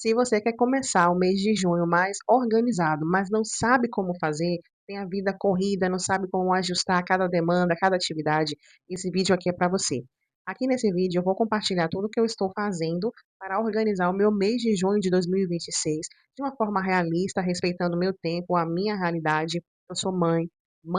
Se você quer começar o mês de junho mais organizado, mas não sabe como fazer, tem a vida corrida, não sabe como ajustar cada demanda, cada atividade, esse vídeo aqui é para você. Aqui nesse vídeo eu vou compartilhar tudo o que eu estou fazendo para organizar o meu mês de junho de 2026 de uma forma realista, respeitando o meu tempo, a minha realidade. Eu sou mãe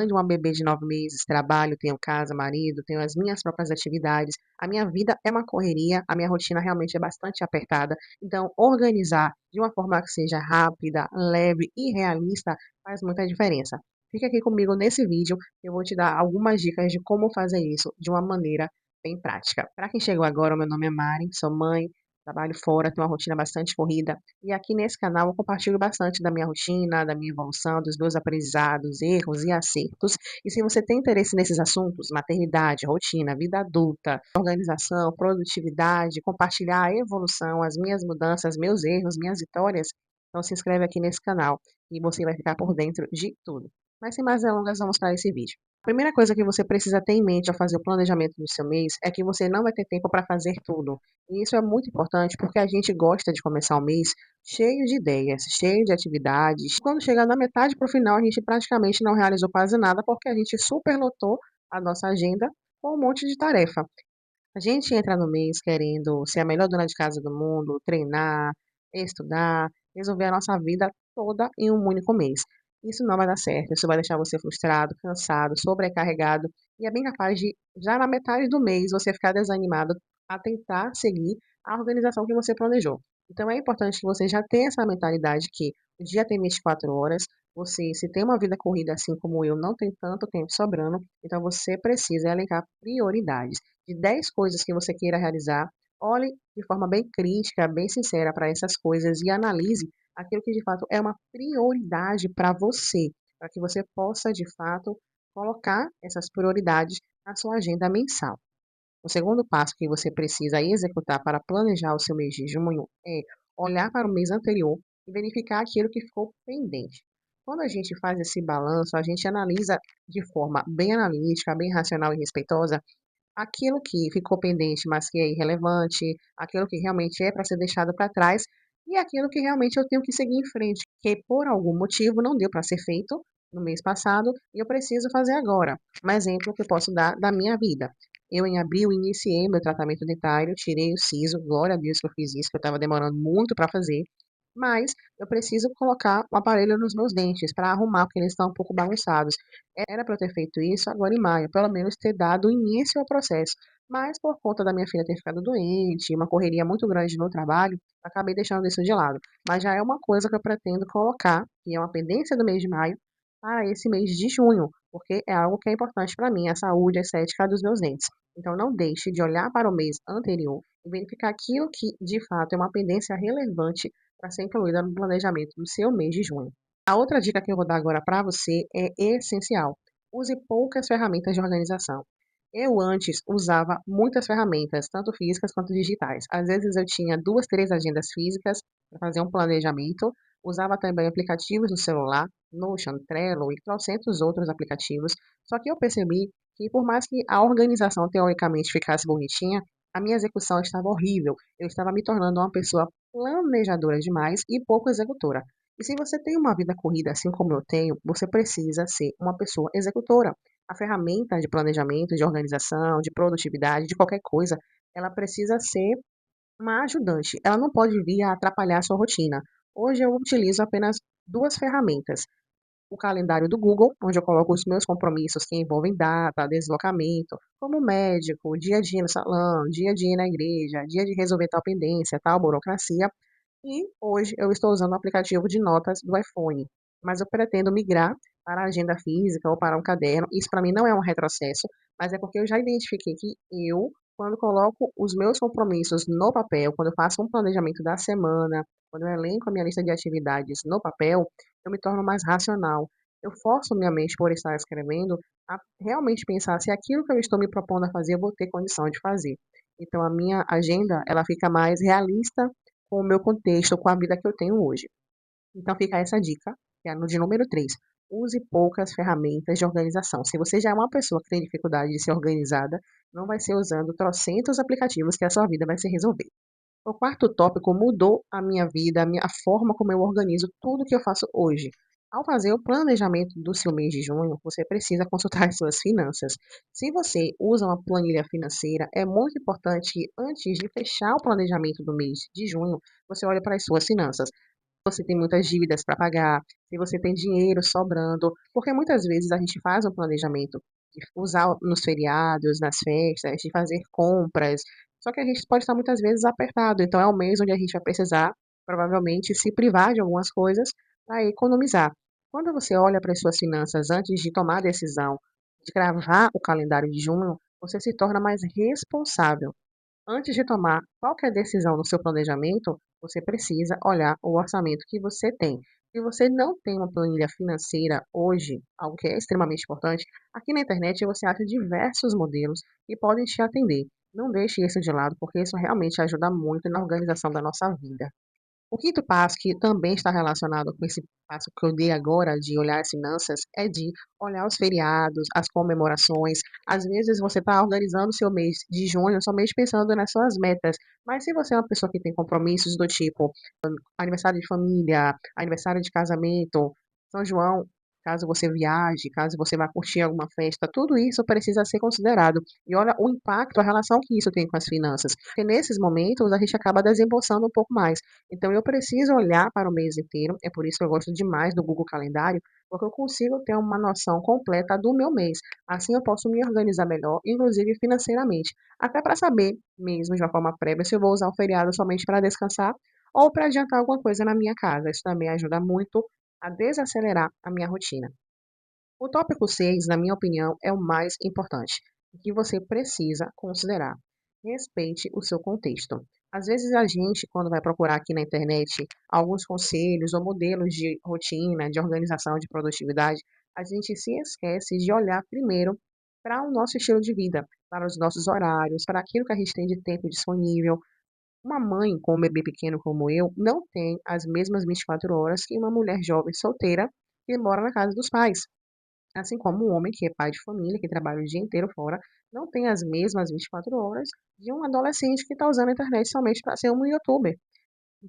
de uma bebê de 9 meses, trabalho, tenho casa, marido, tenho as minhas próprias atividades. A minha vida é uma correria, a minha rotina realmente é bastante apertada. Então, organizar de uma forma que seja rápida, leve e realista faz muita diferença. Fica aqui comigo nesse vídeo, que eu vou te dar algumas dicas de como fazer isso de uma maneira bem prática. Para quem chegou agora, meu nome é Mari, sou mãe, trabalho fora, tenho uma rotina bastante corrida e aqui nesse canal eu compartilho bastante da minha rotina, da minha evolução, dos meus aprendizados, erros e acertos. E se você tem interesse nesses assuntos, maternidade, rotina, vida adulta, organização, produtividade, compartilhar a evolução, as minhas mudanças, meus erros, minhas vitórias, então se inscreve aqui nesse canal e você vai ficar por dentro de tudo. Mas sem mais delongas, vamos para esse vídeo. A primeira coisa que você precisa ter em mente ao fazer o planejamento do seu mês é que você não vai ter tempo para fazer tudo. E isso é muito importante porque a gente gosta de começar o mês cheio de ideias, cheio de atividades. Quando chega na metade para o final, a gente praticamente não realizou quase nada porque a gente superlotou a nossa agenda com um monte de tarefa. A gente entra no mês querendo ser a melhor dona de casa do mundo, treinar, estudar, resolver a nossa vida toda em um único mês. Isso não vai dar certo, isso vai deixar você frustrado, cansado, sobrecarregado e é bem capaz de, já na metade do mês, você ficar desanimado a tentar seguir a organização que você planejou. Então é importante que você já tenha essa mentalidade que o dia tem 24 horas, você, se tem uma vida corrida assim como eu, não tem tanto tempo sobrando, então você precisa elencar prioridades de 10 coisas que você queira realizar, olhe de forma bem crítica, bem sincera para essas coisas e analise aquilo que de fato é uma prioridade para você, para que você possa de fato colocar essas prioridades na sua agenda mensal. O segundo passo que você precisa executar para planejar o seu mês de junho é olhar para o mês anterior e verificar aquilo que ficou pendente. Quando a gente faz esse balanço, a gente analisa de forma bem analítica, bem racional e respeitosa aquilo que ficou pendente, mas que é irrelevante, aquilo que realmente é para ser deixado para trás, e aquilo que realmente eu tenho que seguir em frente, que por algum motivo não deu para ser feito no mês passado e eu preciso fazer agora. Um exemplo que eu posso dar da minha vida. Eu, em abril, iniciei meu tratamento dentário, tirei o siso, glória a Deus que eu fiz isso, que eu estava demorando muito para fazer, mas eu preciso colocar o aparelho nos meus dentes para arrumar, porque eles estão um pouco bagunçados. Era para eu ter feito isso agora em maio, pelo menos ter dado início ao processo. Mas por conta da minha filha ter ficado doente, uma correria muito grande no trabalho, acabei deixando isso de lado. Mas já é uma coisa que eu pretendo colocar, que é uma pendência do mês de maio, para esse mês de junho, porque é algo que é importante para mim, a saúde, a estética dos meus dentes. Então não deixe de olhar para o mês anterior e verificar aquilo que de fato é uma pendência relevante para ser incluída no planejamento do seu mês de junho. A outra dica que eu vou dar agora para você é essencial. Use poucas ferramentas de organização. Eu antes usava muitas ferramentas, tanto físicas quanto digitais. Às vezes eu tinha duas, três agendas físicas para fazer um planejamento. Usava também aplicativos no celular, Notion, Trello e trocentos outros aplicativos. Só que eu percebi que por mais que a organização teoricamente ficasse bonitinha, a minha execução estava horrível. Eu estava me tornando uma pessoa planejadora demais e pouco executora. E se você tem uma vida corrida assim como eu tenho, você precisa ser uma pessoa executora. A ferramenta de planejamento, de organização, de produtividade, de qualquer coisa, ela precisa ser uma ajudante. Ela não pode vir a atrapalhar a sua rotina. Hoje eu utilizo apenas duas ferramentas. O calendário do Google, onde eu coloco os meus compromissos que envolvem data, deslocamento, como médico, dia a dia no salão, dia a dia na igreja, dia de resolver tal pendência, tal burocracia. E hoje eu estou usando o aplicativo de notas do iPhone, mas eu pretendo migrar para a agenda física ou para um caderno. Isso para mim não é um retrocesso, mas é porque eu já identifiquei que eu, quando coloco os meus compromissos no papel, quando eu faço um planejamento da semana, quando eu elenco a minha lista de atividades no papel, eu me torno mais racional. Eu forço minha mente por estar escrevendo a realmente pensar se aquilo que eu estou me propondo a fazer eu vou ter condição de fazer. Então a minha agenda, ela fica mais realista com o meu contexto, com a vida que eu tenho hoje. Então fica essa dica, que é no de número 3. Use poucas ferramentas de organização. Se você já é uma pessoa que tem dificuldade de ser organizada, não vai ser usando trocentos aplicativos que a sua vida vai se resolver. O quarto tópico mudou a minha vida, a forma como eu organizo tudo que eu faço hoje. Ao fazer o planejamento do seu mês de junho, você precisa consultar as suas finanças. Se você usa uma planilha financeira, é muito importante que antes de fechar o planejamento do mês de junho, você olhe para as suas finanças. Você tem muitas dívidas para pagar, se você tem dinheiro sobrando, porque muitas vezes a gente faz um planejamento de usar nos feriados, nas festas, de fazer compras, só que a gente pode estar muitas vezes apertado, então é um mês onde a gente vai precisar, provavelmente, se privar de algumas coisas para economizar. Quando você olha para as suas finanças antes de tomar a decisão de cravar o calendário de junho, você se torna mais responsável. Antes de tomar qualquer decisão no seu planejamento, você precisa olhar o orçamento que você tem. Se você não tem uma planilha financeira hoje, algo que é extremamente importante, aqui na internet você acha diversos modelos que podem te atender. Não deixe isso de lado, porque isso realmente ajuda muito na organização da nossa vida. O quinto passo, que também está relacionado com esse passo que eu dei agora de olhar as finanças, é de olhar os feriados, as comemorações. Às vezes você está organizando o seu mês de junho somente pensando nas suas metas, mas se você é uma pessoa que tem compromissos do tipo aniversário de família, aniversário de casamento, São João, caso você viaje, caso você vá curtir alguma festa, tudo isso precisa ser considerado. E olha o impacto, a relação que isso tem com as finanças. Porque nesses momentos a gente acaba desembolsando um pouco mais. Então eu preciso olhar para o mês inteiro, é por isso que eu gosto demais do Google Calendário, porque eu consigo ter uma noção completa do meu mês. Assim eu posso me organizar melhor, inclusive financeiramente, até para saber, mesmo de uma forma prévia, se eu vou usar o feriado somente para descansar ou para adiantar alguma coisa na minha casa. Isso também ajuda muito a desacelerar a minha rotina. O tópico 6, na minha opinião, é o mais importante, o que você precisa considerar. Respeite o seu contexto. Às vezes a gente, quando vai procurar aqui na internet alguns conselhos ou modelos de rotina, de organização, de produtividade, a gente se esquece de olhar primeiro para o nosso estilo de vida, para os nossos horários, para aquilo que a gente tem de tempo disponível. Uma mãe com um bebê pequeno como eu não tem as mesmas 24 horas que uma mulher jovem solteira que mora na casa dos pais. Assim como um homem que é pai de família, que trabalha o dia inteiro fora, não tem as mesmas 24 horas de um adolescente que está usando a internet somente para ser um youtuber.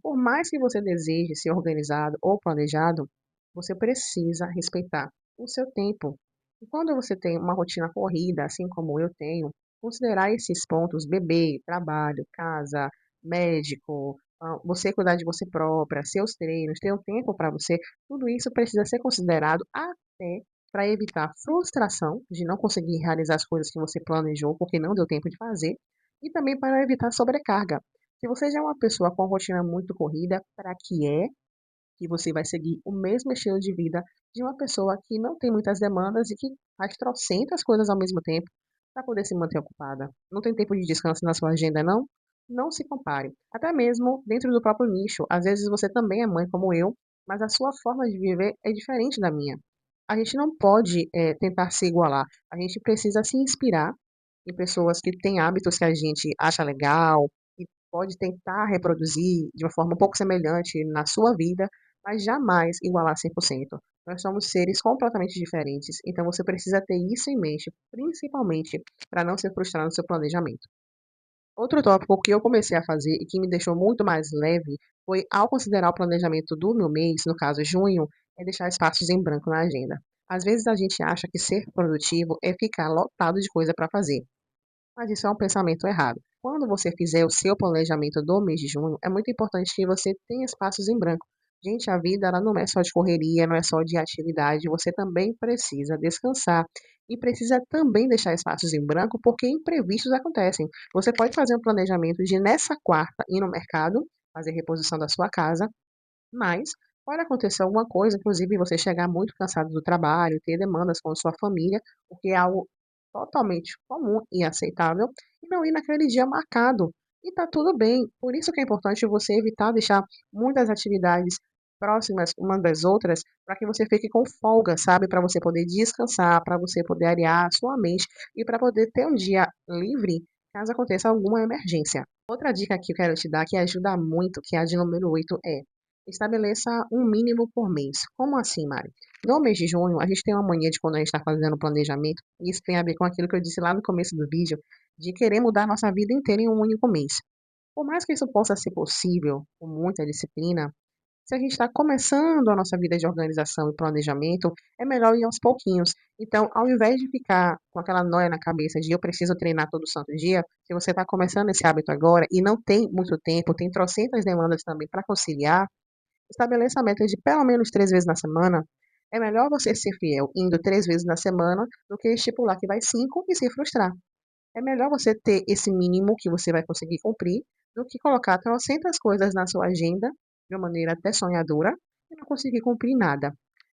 Por mais que você deseje ser organizado ou planejado, você precisa respeitar o seu tempo. E quando você tem uma rotina corrida, assim como eu tenho, considerar esses pontos, bebê, trabalho, casa, médico, você cuidar de você própria, seus treinos, ter um tempo para você, tudo isso precisa ser considerado até para evitar frustração de não conseguir realizar as coisas que você planejou porque não deu tempo de fazer, e também para evitar sobrecarga. Se você já é uma pessoa com uma rotina muito corrida, para que você vai seguir o mesmo estilo de vida de uma pessoa que não tem muitas demandas e que faz trocentas coisas ao mesmo tempo para poder se manter ocupada? Não tem tempo de descanso na sua agenda, não? Não se compare. Até mesmo dentro do próprio nicho. Às vezes você também é mãe como eu, mas a sua forma de viver é diferente da minha. A gente não pode tentar se igualar. A gente precisa se inspirar em pessoas que têm hábitos que a gente acha legal, e pode tentar reproduzir de uma forma um pouco semelhante na sua vida, mas jamais igualar 100%. Nós somos seres completamente diferentes, então você precisa ter isso em mente, principalmente para não se frustrar no seu planejamento. Outro tópico que eu comecei a fazer e que me deixou muito mais leve foi, ao considerar o planejamento do meu mês, no caso junho, é deixar espaços em branco na agenda. Às vezes a gente acha que ser produtivo é ficar lotado de coisa para fazer, mas isso é um pensamento errado. Quando você fizer o seu planejamento do mês de junho, é muito importante que você tenha espaços em branco. Gente, a vida ela não é só de correria, não é só de atividade, você também precisa descansar e precisa também deixar espaços em branco porque imprevistos acontecem. Você pode fazer um planejamento de nessa quarta ir no mercado, fazer reposição da sua casa, mas pode acontecer alguma coisa, inclusive você chegar muito cansado do trabalho, ter demandas com a sua família, o que é algo totalmente comum e aceitável, e não ir naquele dia marcado. E tá tudo bem. Por isso que é importante você evitar deixar muitas atividades próximas uma das outras, para que você fique com folga, sabe? Para você poder descansar, para você poder arear a sua mente e para poder ter um dia livre caso aconteça alguma emergência. Outra dica que eu quero te dar que ajuda muito, que é a de número 8 é: estabeleça um mínimo por mês. Como assim, Mari? No mês de junho, a gente tem uma mania de quando a gente está fazendo o planejamento, e isso tem a ver com aquilo que eu disse lá no começo do vídeo, de querer mudar a nossa vida inteira em um único mês. Por mais que isso possa ser possível com muita disciplina, se a gente está começando a nossa vida de organização e planejamento, é melhor ir aos pouquinhos. Então, ao invés de ficar com aquela noia na cabeça de eu preciso treinar todo santo dia, se você está começando esse hábito agora e não tem muito tempo, tem trocentas demandas também para conciliar, estabeleça a meta de pelo menos 3 vezes na semana. É melhor você ser fiel indo 3 vezes na semana do que estipular que vai 5 e se frustrar. É melhor você ter esse mínimo que você vai conseguir cumprir do que colocar trocentas coisas na sua agenda de uma maneira até sonhadora e não conseguir cumprir nada.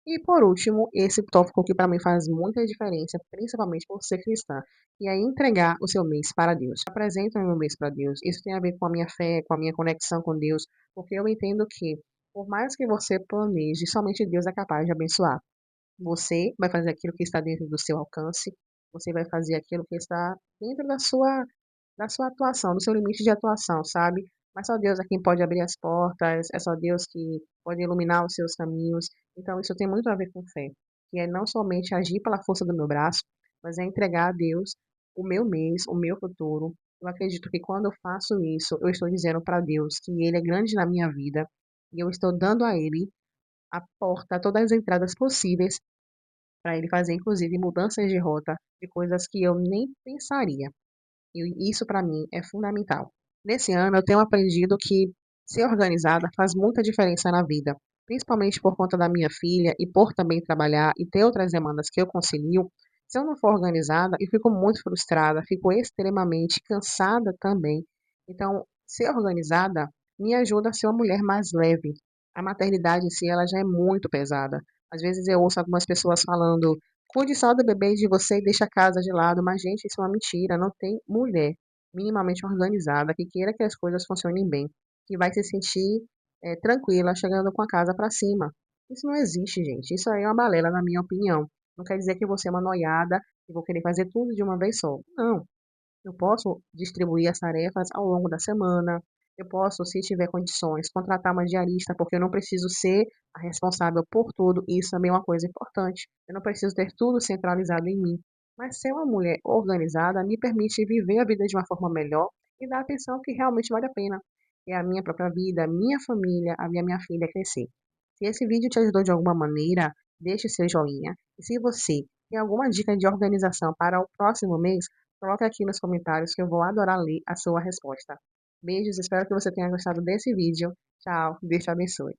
E por último, esse tópico que para mim faz muita diferença, principalmente por ser cristã, e é entregar o seu mês para Deus. Apresenta o meu mês para Deus. Isso tem a ver com a minha fé, com a minha conexão com Deus, porque eu entendo que, por mais que você planeje, somente Deus é capaz de abençoar. Você vai fazer aquilo que está dentro do seu alcance, você vai fazer aquilo que está dentro da sua atuação, do seu limite de atuação, sabe? Mas só Deus é quem pode abrir as portas, é só Deus que pode iluminar os seus caminhos. Então, isso tem muito a ver com fé, que é não somente agir pela força do meu braço, mas é entregar a Deus o meu mês, o meu futuro. Eu acredito que quando eu faço isso, eu estou dizendo para Deus que Ele é grande na minha vida e eu estou dando a Ele a porta, todas as entradas possíveis para ele fazer, inclusive, mudanças de rota de coisas que eu nem pensaria. E isso, para mim, é fundamental. Nesse ano, eu tenho aprendido que ser organizada faz muita diferença na vida, principalmente por conta da minha filha e por também trabalhar e ter outras demandas que eu concilio. Se eu não for organizada, eu fico muito frustrada, fico extremamente cansada também. Então, ser organizada me ajuda a ser uma mulher mais leve. A maternidade em si, ela já é muito pesada. Às vezes eu ouço algumas pessoas falando: cuide só do bebê e de você e deixa a casa de lado. Mas, gente, isso é uma mentira. Não tem mulher minimamente organizada que queira que as coisas funcionem bem, que vai se sentir tranquila chegando com a casa para cima. Isso não existe, gente. Isso aí é uma balela, na minha opinião. Não quer dizer que você é uma noiada e vou querer fazer tudo de uma vez só. Não. Eu posso distribuir as tarefas ao longo da semana. Eu posso, se tiver condições, contratar uma diarista, porque eu não preciso ser a responsável por tudo. Isso também é uma coisa importante. Eu não preciso ter tudo centralizado em mim. Mas ser uma mulher organizada me permite viver a vida de uma forma melhor e dar atenção que realmente vale a pena. É a minha própria vida, a minha família, a minha filha crescer. Se esse vídeo te ajudou de alguma maneira, deixe seu joinha. E se você tem alguma dica de organização para o próximo mês, coloque aqui nos comentários que eu vou adorar ler a sua resposta. Beijos, espero que você tenha gostado desse vídeo. Tchau, Deus te abençoe.